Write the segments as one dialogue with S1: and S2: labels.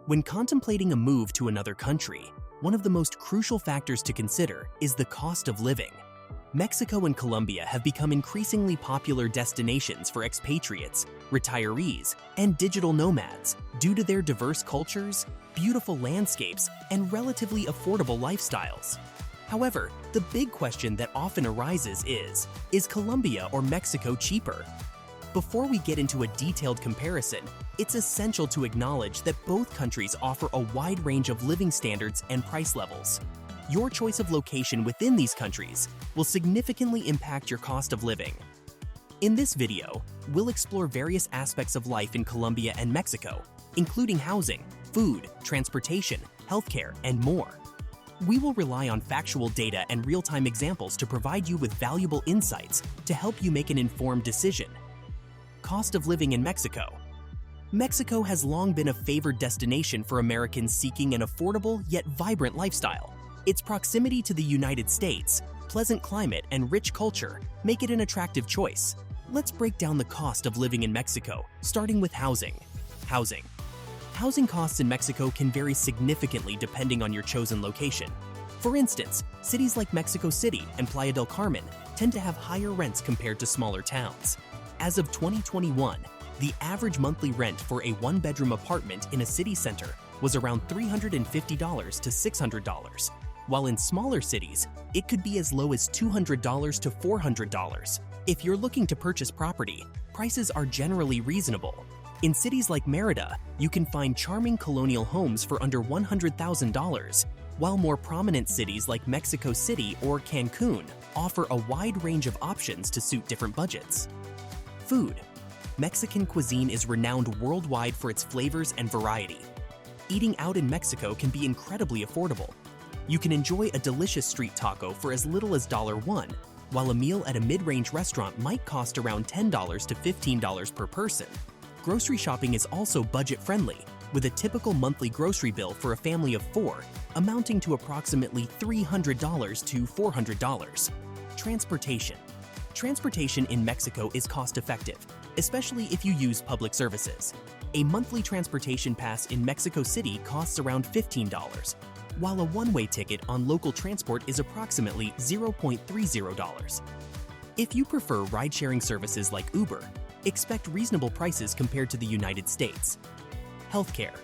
S1: When contemplating a move to another country, one of the most crucial factors to consider is the cost of living. Mexico and Colombia have become increasingly popular destinations for expatriates, retirees, and digital nomads due to their diverse cultures, beautiful landscapes, and relatively affordable lifestyles. However, the big question that often arises is Colombia or Mexico cheaper? Before we get into a detailed comparison, it's essential to acknowledge that both countries offer a wide range of living standards and price levels. Your choice of location within these countries will significantly impact your cost of living. In this video, we'll explore various aspects of life in Colombia and Mexico, including housing, food, transportation, healthcare, and more. We will rely on factual data and real-time examples to provide you with valuable insights to help you make an informed decision. Cost of living in Mexico. Mexico has long been a favored destination for Americans seeking an affordable yet vibrant lifestyle. Its proximity to the United States, pleasant climate, and rich culture make it an attractive choice. Let's break down the cost of living in Mexico, starting with housing. Housing costs in Mexico can vary significantly depending on your chosen location. For instance, cities like Mexico City and Playa del Carmen tend to have higher rents compared to smaller towns. As of 2021, the average monthly rent for a one-bedroom apartment in a city center was around $350 to $600, while in smaller cities, it could be as low as $200 to $400. If you're looking to purchase property, prices are generally reasonable. In cities like Mérida, you can find charming colonial homes for under $100,000, while more prominent cities like Mexico City or Cancun offer a wide range of options to suit different budgets. Food. Mexican cuisine is renowned worldwide for its flavors and variety. Eating out in Mexico can be incredibly affordable. You can enjoy a delicious street taco for as little as $1, while a meal at a mid-range restaurant might cost around $10 to $15 per person. Grocery shopping is also budget-friendly, with a typical monthly grocery bill for a family of 4 amounting to approximately $300 to $400. Transportation. Transportation in Mexico is cost-effective, especially if you use public services. A monthly transportation pass in Mexico City costs around $15, while a one-way ticket on local transport is approximately $0.30. If you prefer ride-sharing services like Uber, expect reasonable prices compared to the United States. Healthcare.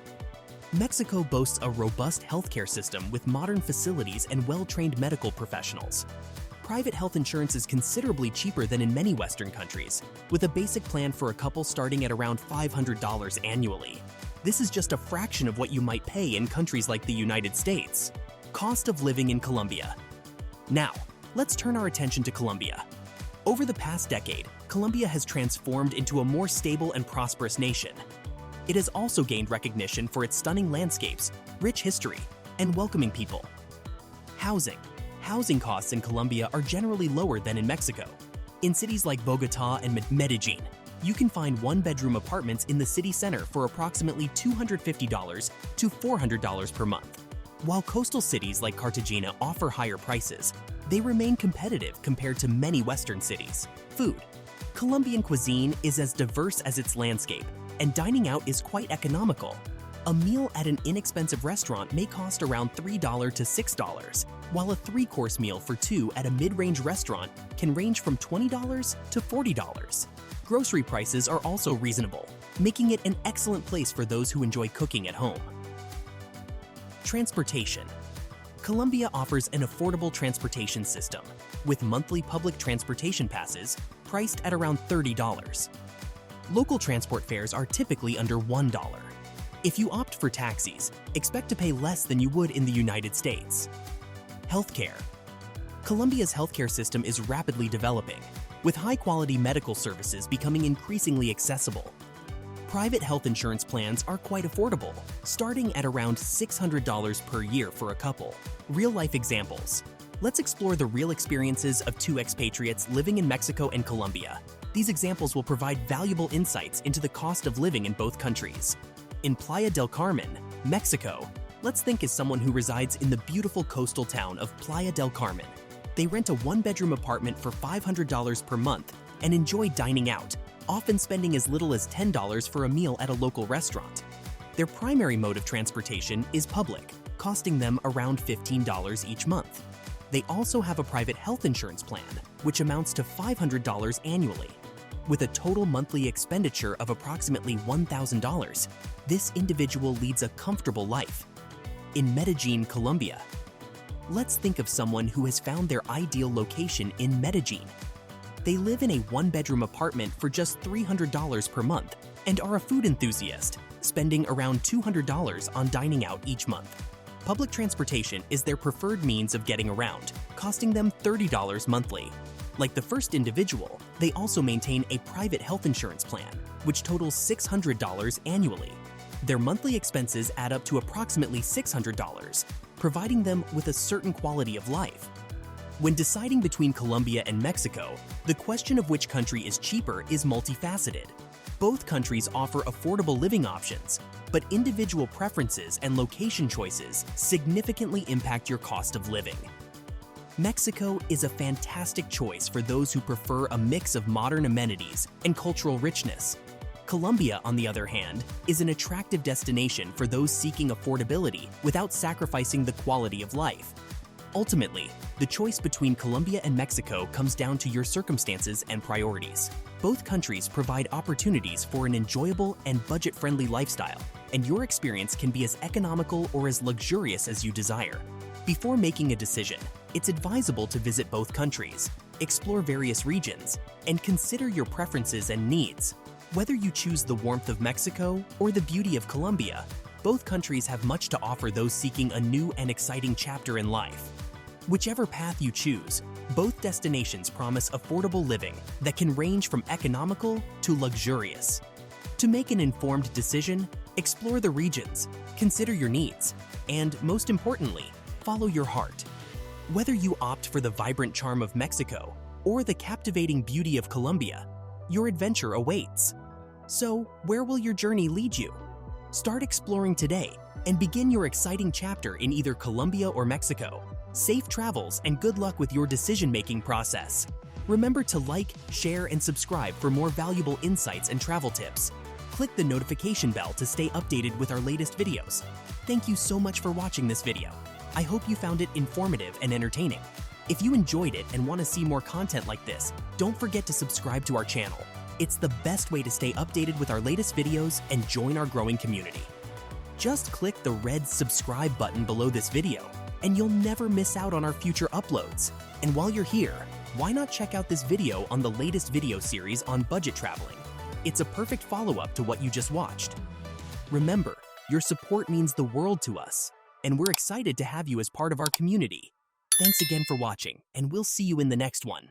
S1: Mexico boasts a robust healthcare system with modern facilities and well-trained medical professionals. Private health insurance is considerably cheaper than in many Western countries, with a basic plan for a couple starting at around $500 annually. This is just a fraction of what you might pay in countries like the United States. Cost of living in Colombia. Now, let's turn our attention to Colombia. Over the past decade, Colombia has transformed into a more stable and prosperous nation. It has also gained recognition for its stunning landscapes, rich history, and welcoming people. Housing. Housing costs in Colombia are generally lower than in Mexico. In cities like Bogotá and Medellín, you can find one-bedroom apartments in the city center for approximately $250 to $400 per month. While coastal cities like Cartagena offer higher prices, they remain competitive compared to many Western cities. Food. Colombian cuisine is as diverse as its landscape, and dining out is quite economical. A meal at an inexpensive restaurant may cost around $3 to $6, while a 3-course meal for 2 at a mid-range restaurant can range from $20 to $40. Grocery prices are also reasonable, making it an excellent place for those who enjoy cooking at home. Transportation. Colombia offers an affordable transportation system, with monthly public transportation passes priced at around $30. Local transport fares are typically under $1. If you opt for taxis, expect to pay less than you would in the United States. Healthcare. Colombia's healthcare system is rapidly developing, with high-quality medical services becoming increasingly accessible. Private health insurance plans are quite affordable, starting at around $600 per year for a couple. Real-life examples. Let's explore the real experiences of 2 expatriates living in Mexico and Colombia. These examples will provide valuable insights into the cost of living in both countries. In Playa del Carmen, Mexico, let's think as someone who resides in the beautiful coastal town of Playa del Carmen. They rent a one-bedroom apartment for $500 per month and enjoy dining out, often spending as little as $10 for a meal at a local restaurant. Their primary mode of transportation is public, costing them around $15 each month. They also have a private health insurance plan, which amounts to $500 annually. With a total monthly expenditure of approximately $1,000, this individual leads a comfortable life. In Medellin, Colombia. Let's think of someone who has found their ideal location in Medellin. They live in a one-bedroom apartment for just $300 per month and are a food enthusiast, spending around $200 on dining out each month. Public transportation is their preferred means of getting around, costing them $30 monthly. Like the first individual, they also maintain a private health insurance plan, which totals $600 annually. Their monthly expenses add up to approximately $600, providing them with a certain quality of life. When deciding between Colombia and Mexico, the question of which country is cheaper is multifaceted. Both countries offer affordable living options, but individual preferences and location choices significantly impact your cost of living. Mexico is a fantastic choice for those who prefer a mix of modern amenities and cultural richness. Colombia, on the other hand, is an attractive destination for those seeking affordability without sacrificing the quality of life. Ultimately, the choice between Colombia and Mexico comes down to your circumstances and priorities. Both countries provide opportunities for an enjoyable and budget-friendly lifestyle, and your experience can be as economical or as luxurious as you desire. Before making a decision, it's advisable to visit both countries, explore various regions, and consider your preferences and needs. Whether you choose the warmth of Mexico or the beauty of Colombia, both countries have much to offer those seeking a new and exciting chapter in life. Whichever path you choose, both destinations promise affordable living that can range from economical to luxurious. To make an informed decision, explore the regions, consider your needs, and most importantly, follow your heart. Whether you opt for the vibrant charm of Mexico or the captivating beauty of Colombia, your adventure awaits. So, where will your journey lead you? Start exploring today and begin your exciting chapter in either Colombia or Mexico. Safe travels and good luck with your decision-making process. Remember to like, share, and subscribe for more valuable insights and travel tips. Click the notification bell to stay updated with our latest videos. Thank you so much for watching this video. I hope you found it informative and entertaining. If you enjoyed it and want to see more content like this, don't forget to subscribe to our channel. It's the best way to stay updated with our latest videos and join our growing community. Just click the red subscribe button below this video, and you'll never miss out on our future uploads. And while you're here, why not check out this video on the latest video series on budget traveling? It's a perfect follow-up to what you just watched. Remember, your support means the world to us, and we're excited to have you as part of our community. Thanks again for watching, and we'll see you in the next one.